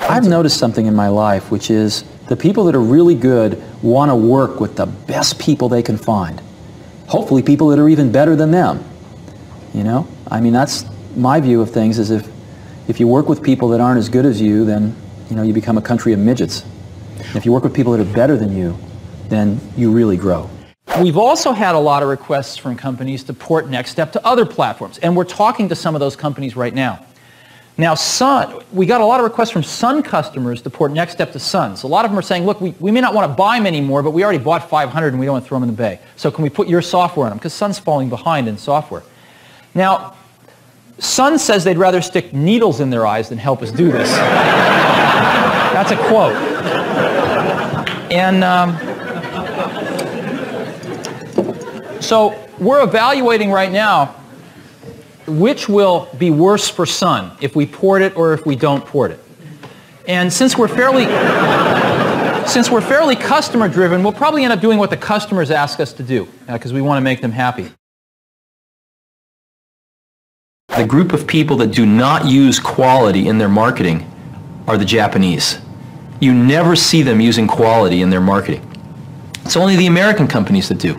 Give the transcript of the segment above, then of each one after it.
I've noticed something in my life, which is the people that are really good want to work with the best people they can find. Hopefully people that are even better than them. You know? I mean, that's my view of things, is if you work with people that aren't as good as you, then, you know, you become a country of midgets. If you work with people that are better than you, then you really grow. We've also had a lot of requests from companies to port NextStep to other platforms, and we're talking to some of those companies right now. Now, Sun, we got a lot of requests from Sun customers to port NextStep to Sun. So a lot of them are saying, look, we may not want to buy them anymore, but we already bought 500 and we don't want to throw them in the bay. So can we put your software on them? Because Sun's falling behind in software. Now, Sun says they'd rather stick needles in their eyes than help us do this. That's a quote. And so we're evaluating right now which will be worse for Sun, if we port it or if we don't port it. And since we're fairly customer driven, we'll probably end up doing what the customers ask us to do, because we want to make them happy. The group of people that do not use quality in their marketing are the Japanese. You never see them using quality in their marketing. It's only the American companies that do.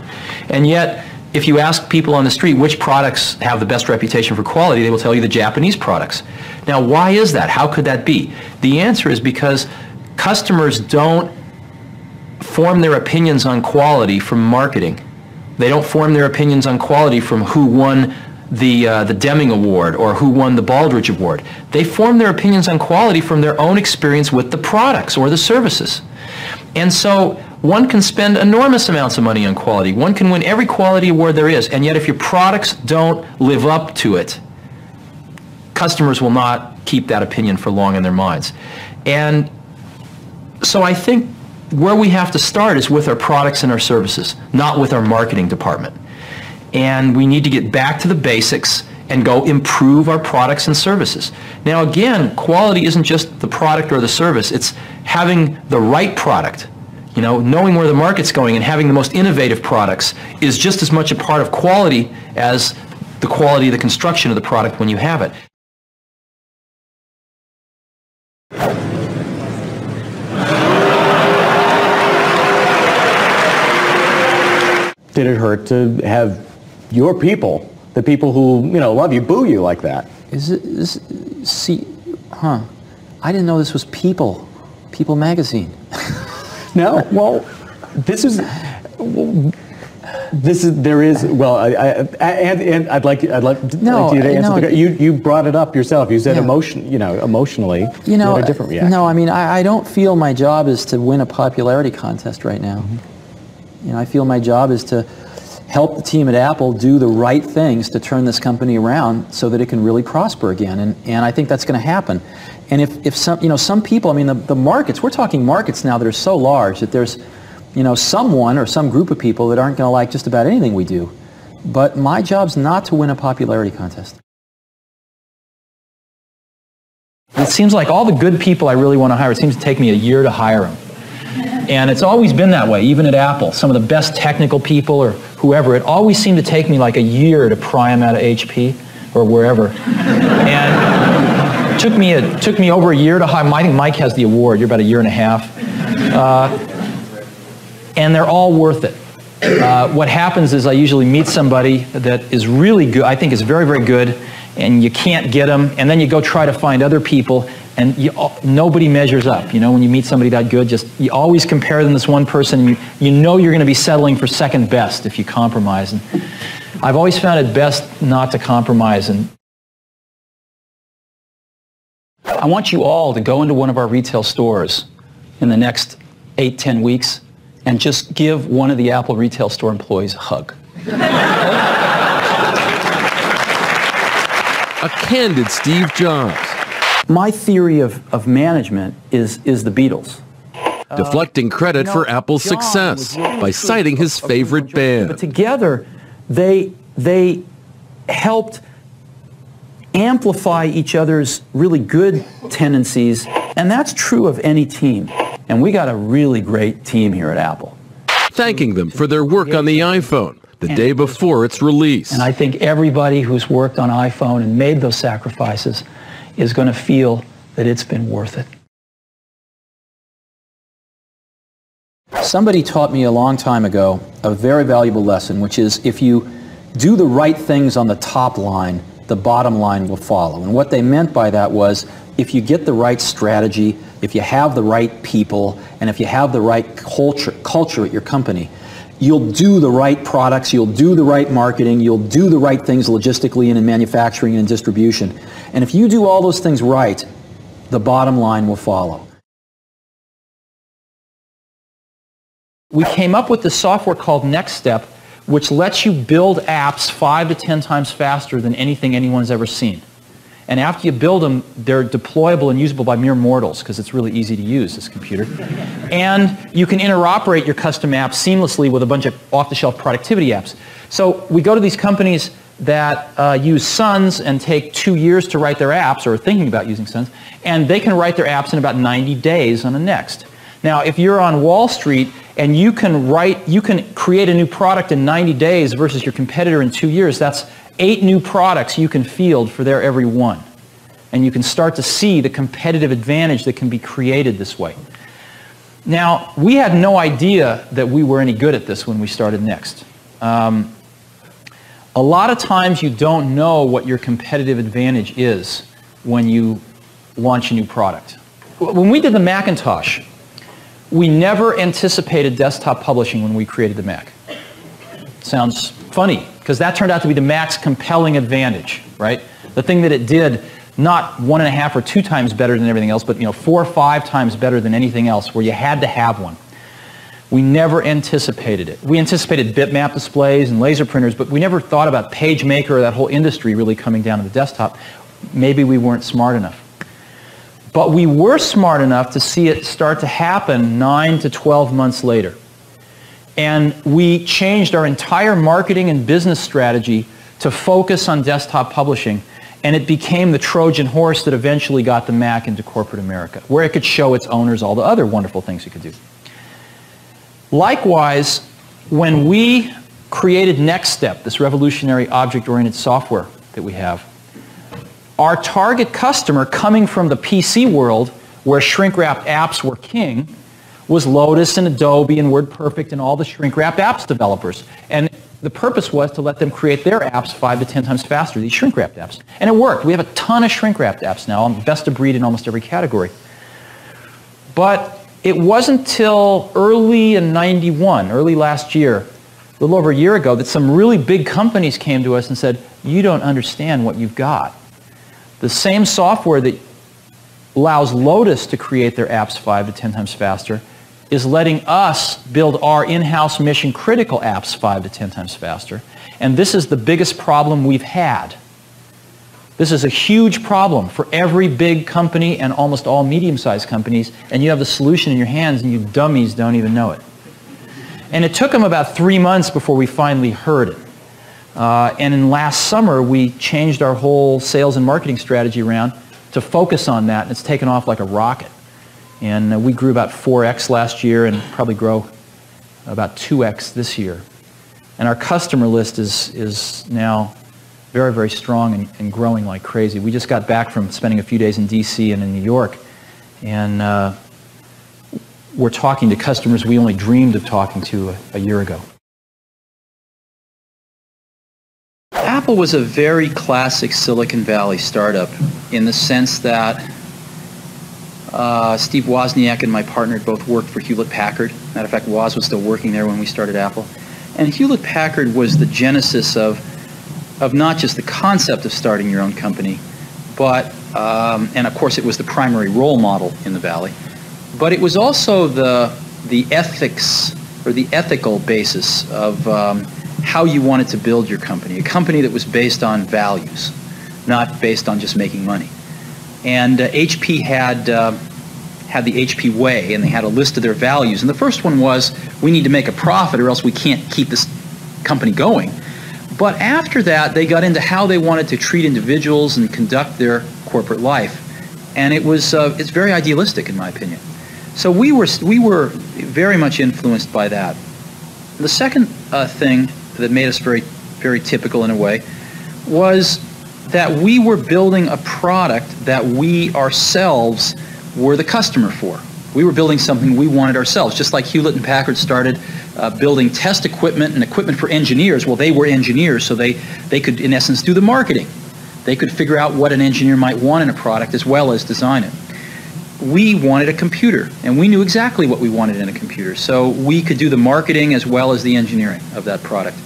And yet, if you ask people on the street which products have the best reputation for quality, they will tell you the Japanese products. Now, why is that? How could that be? The answer is because customers don't form their opinions on quality from marketing. They don't form their opinions on quality from who won the Deming Award or who won the Baldrige Award. They form their opinions on quality from their own experience with the products or the services. And so one can spend enormous amounts of money on quality. One can win every quality award there is, and yet if your products don't live up to it, customers will not keep that opinion for long in their minds. And so I think where we have to start is with our products and our services, not with our marketing department. And we need to get back to the basics and go improve our products and services. Now again, quality isn't just the product or the service, it's having the right product. You know, knowing where the market's going and having the most innovative products is just as much a part of quality as the quality of the construction of the product when you have it. Did it hurt to have your people, the people who, you know, love you, boo you like that? I didn't know this was People magazine. No, well, there is, well, and I'd like you to answer. You brought it up yourself. You said emotionally, you had a different reaction. No, I mean, I don't feel my job is to win a popularity contest right now. Mm-hmm. You know, I feel my job is to help the team at Apple do the right things to turn this company around so that it can really prosper again, and I think that's going to happen. And if some people, I mean, the markets, we're talking markets now that are so large that there's, you know, someone or some group of people that aren't going to like just about anything we do. But my job's not to win a popularity contest. It seems like all the good people I really want to hire, it seems to take me a year to hire them. And it's always been that way, even at Apple. Some of the best technical people or whoever, it always seemed to take me like a year to pry them out of HP or wherever. And it took me over a year to hire. I think Mike has the award. You're about a year and a half. And they're all worth it. What happens is I usually meet somebody that is really good, I think is very, very good, and you can't get them, and then you go try to find other people, and nobody measures up. You know, when you meet somebody that good, you always compare them to this one person, and you know you're going to be settling for second best if you compromise. And I've always found it best not to compromise. And I want you all to go into one of our retail stores in the next 8-10 weeks and just give one of the Apple retail store employees a hug. A candid Steve Jobs. My theory of management is the Beatles. Deflecting credit for Apple's success by citing his favorite band. But together, they helped amplify each other's really good tendencies, and that's true of any team. And we got a really great team here at Apple. Thanking them for their work on the iPhone the day before its release. And I think everybody who's worked on iPhone and made those sacrifices is going to feel that it's been worth it. Somebody taught me a long time ago a very valuable lesson, which is if you do the right things on the top line, the bottom line will follow. And what they meant by that was if you get the right strategy, if you have the right people, and if you have the right culture at your company, you'll do the right products, you'll do the right marketing, you'll do the right things logistically and in manufacturing and in distribution. And if you do all those things right, the bottom line will follow. We came up with this software called Next Step, which lets you build apps 5 to 10 times faster than anything anyone's ever seen. And after you build them, they're deployable and usable by mere mortals, because it's really easy to use, this computer. And you can interoperate your custom apps seamlessly with a bunch of off-the-shelf productivity apps. So we go to these companies that use Suns and take 2 years to write their apps, or are thinking about using Suns, and they can write their apps in about 90 days on a Next. Now, if you're on Wall Street and you can create a new product in 90 days versus your competitor in 2 years, that's 8 new products you can field for their every one. And you can start to see the competitive advantage that can be created this way. Now, we had no idea that we were any good at this when we started Next. A lot of times you don't know what your competitive advantage is when you launch a new product. When we did the Macintosh, we never anticipated desktop publishing when we created the Mac. Sounds funny, because that turned out to be the Mac's compelling advantage, right? The thing that it did, not 1.5 or 2 times better than everything else, but 4 or 5 times better than anything else, where you had to have one. We never anticipated it. We anticipated bitmap displays and laser printers, but we never thought about PageMaker or that whole industry really coming down to the desktop. Maybe we weren't smart enough. But we were smart enough to see it start to happen 9 to 12 months later. And we changed our entire marketing and business strategy to focus on desktop publishing, and it became the Trojan horse that eventually got the Mac into corporate America, where it could show its owners all the other wonderful things it could do. Likewise, when we created Next Step, this revolutionary object-oriented software that we have, our target customer coming from the PC world, where shrink-wrapped apps were king, was Lotus and Adobe and WordPerfect and all the shrink-wrapped apps developers. And the purpose was to let them create their apps 5 to 10 times faster, these shrink-wrapped apps. And it worked. We have a ton of shrink-wrapped apps now, best of breed in almost every category. But it wasn't till early in '91, early last year, a little over a year ago, that some really big companies came to us and said, "You don't understand what you've got. The same software that allows Lotus to create their apps 5 to 10 times faster is letting us build our in-house mission-critical apps 5 to 10 times faster. And this is the biggest problem we've had. This is a huge problem for every big company and almost all medium-sized companies, and you have the solution in your hands and you dummies don't even know it." And it took them about 3 months before we finally heard it. And in last summer, we changed our whole sales and marketing strategy around to focus on that, and it's taken off like a rocket. And we grew about 4x last year and probably grow about 2x this year. And our customer list is now very, very strong and growing like crazy. We just got back from spending a few days in DC and in New York, and we're talking to customers we only dreamed of talking to a year ago. Apple was a very classic Silicon Valley startup in the sense that Steve Wozniak and my partner had both worked for Hewlett-Packard. Matter of fact, Woz was still working there when we started Apple. And Hewlett-Packard was the genesis of not just the concept of starting your own company, but, and of course it was the primary role model in the Valley, but it was also the ethics or the ethical basis of how you wanted to build your company, a company that was based on values, not based on just making money. And HP had the HP way, and they had a list of their values. And the first one was, we need to make a profit or else we can't keep this company going. But after that, they got into how they wanted to treat individuals and conduct their corporate life. And it's very idealistic, in my opinion. So we were very much influenced by that. The second thing that made us very, very typical in a way was that we were building a product that we ourselves were the customer for. We were building something we wanted ourselves, just like Hewlett and Packard started building test equipment and equipment for engineers. Well, they were engineers, so they could, in essence, do the marketing. They could figure out what an engineer might want in a product as well as design it. We wanted a computer, and we knew exactly what we wanted in a computer, so we could do the marketing as well as the engineering of that product.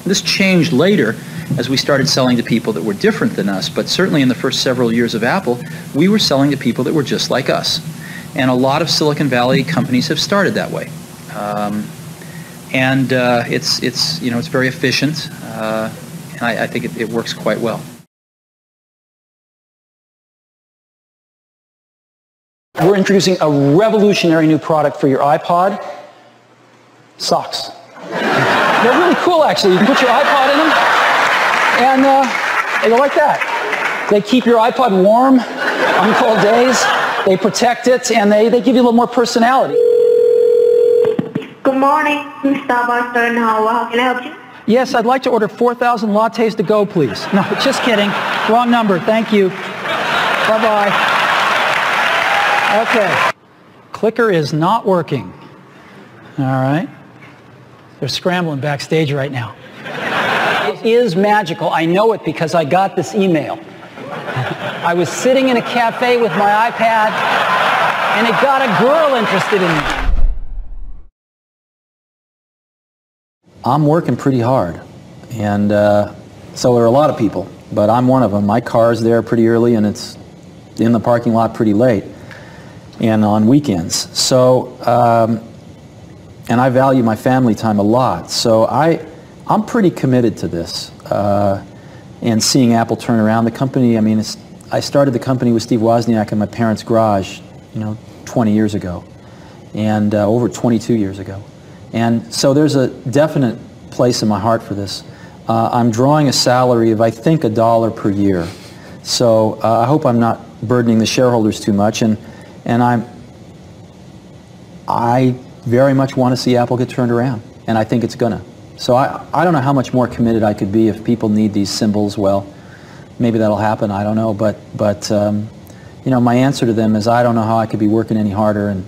This changed later as we started selling to people that were different than us, but certainly in the first several years of Apple, we were selling to people that were just like us. And a lot of Silicon Valley companies have started that way. It's very efficient, and I think it works quite well. We're introducing a revolutionary new product for your iPod, socks. They're really cool, actually. You can put your iPod in them, and they go like that. They keep your iPod warm on cold days. They protect it, and they give you a little more personality. Good morning, Starbucks. How can I help you? Yes, I'd like to order 4,000 lattes to go, please. No, just kidding. Wrong number. Thank you. Bye-bye. Okay. Clicker is not working. All right. They're scrambling backstage right now. It is magical. I know it because I got this email. I was sitting in a cafe with my iPad, and it got a girl interested in me. I'm working pretty hard, and so are a lot of people, but I'm one of them. My car's there pretty early, and it's in the parking lot pretty late, and on weekends. So, and I value my family time a lot, so I'm pretty committed to this, and seeing Apple turn around the company. I mean, I started the company with Steve Wozniak in my parents' garage, 20 years ago, and over 22 years ago. And so there's a definite place in my heart for this. I'm drawing a salary of, I think, $1 per year. So I hope I'm not burdening the shareholders too much. And I very much want to see Apple get turned around, and I think it's gonna. So I don't know how much more committed I could be. If people need these symbols, well, maybe that'll happen. I don't know. But my answer to them is I don't know how I could be working any harder, and